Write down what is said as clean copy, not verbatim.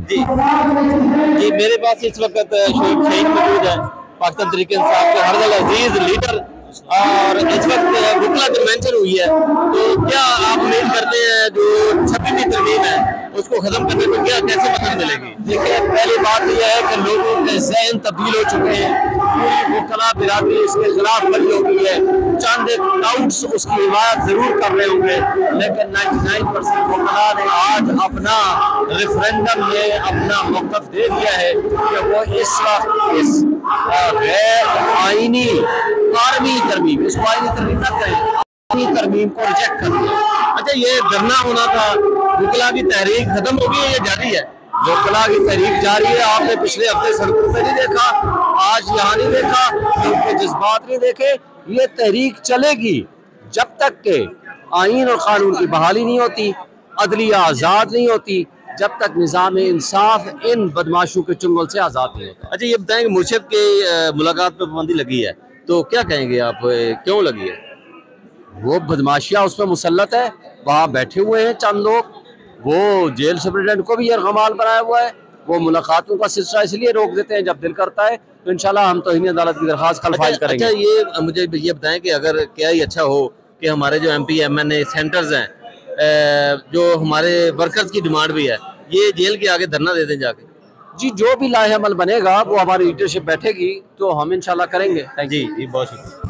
जी जी, मेरे पास इस वक्त शोएब शहीद मौजूद है, पाकिस्तान तहरीक इंसाफ के हरदल अजीज लीडर, और इस वक्त बुकला कन्वेंशन हुई है। तो क्या आप उम्मीद करते हैं जो 26वीं तरमीम है उसको खत्म करने में क्या कैसे मदद मिलेगी? देखिए, पहली बात तो यह है कि लोगों के ज़हन तब्दील हो चुके हैं, पूरी वकला बिरादरी इसके खिलाफ खड़ी हो गई है। चंद डाउट्स उसकी हिमायत जरूर कर रहे होंगे, लेकिन 99% वकला ने आज अपना रेफरेंडम में अपना मौक़िफ़ दे दिया है कि वो इस वक्त इस गैर आईनी 12वीं तरमीम, इसको आईनी तरमीम न कहें, आईनी तरमीम को रिजेक्ट कर दिया। अच्छा, ये धरना होना था, वकला की तहरीक खत्म हो गई है या जारी है? वकला की तहरीक जारी है। आपने पिछले हफ्ते सड़कों पर नहीं देखा, आज यहाँ नहीं देखा, उनके जज्बात नहीं देखे। ये तहरीक चलेगी जब तक के आईन और कानून की बहाली नहीं होती, अदलिया आज़ाद नहीं होती, जब तक निज़ाम इंसाफ इन बदमाशों के चुंगल से आज़ाद नहीं होता। अच्छा, ये बताएं कि मुर्शिद के मुलाकात पर पाबंदी लगी है, तो क्या कहेंगे आप, क्यों लगी है? वो बदमाशिया उस पर मुसल्लत है, वहाँ बैठे हुए हैं चंद लोग, वो जेल सुप्रिटेंडेंट को भी यरगमाल बनाया हुआ है। वो मुलाकातों का सिलसिला इसलिए रोक देते हैं जब दिल करता है, तो इंशाल्लाह हम तौहीन अदालत की दरखास्त कल फाइल करेंगे। अच्छा, ये मुझे ये बताएं कि अगर क्या ही अच्छा हो कि हमारे जो MP MNA सेंटर्स हैं, जो हमारे वर्कर्स की डिमांड भी है, ये जेल के आगे धरना दे दें जाके। जी, जो भी लाहे अमल बनेगा वो हमारी लीडरशिप बैठेगी तो हम इंशाल्लाह करेंगे। जी जी, बहुत शुक्रिया।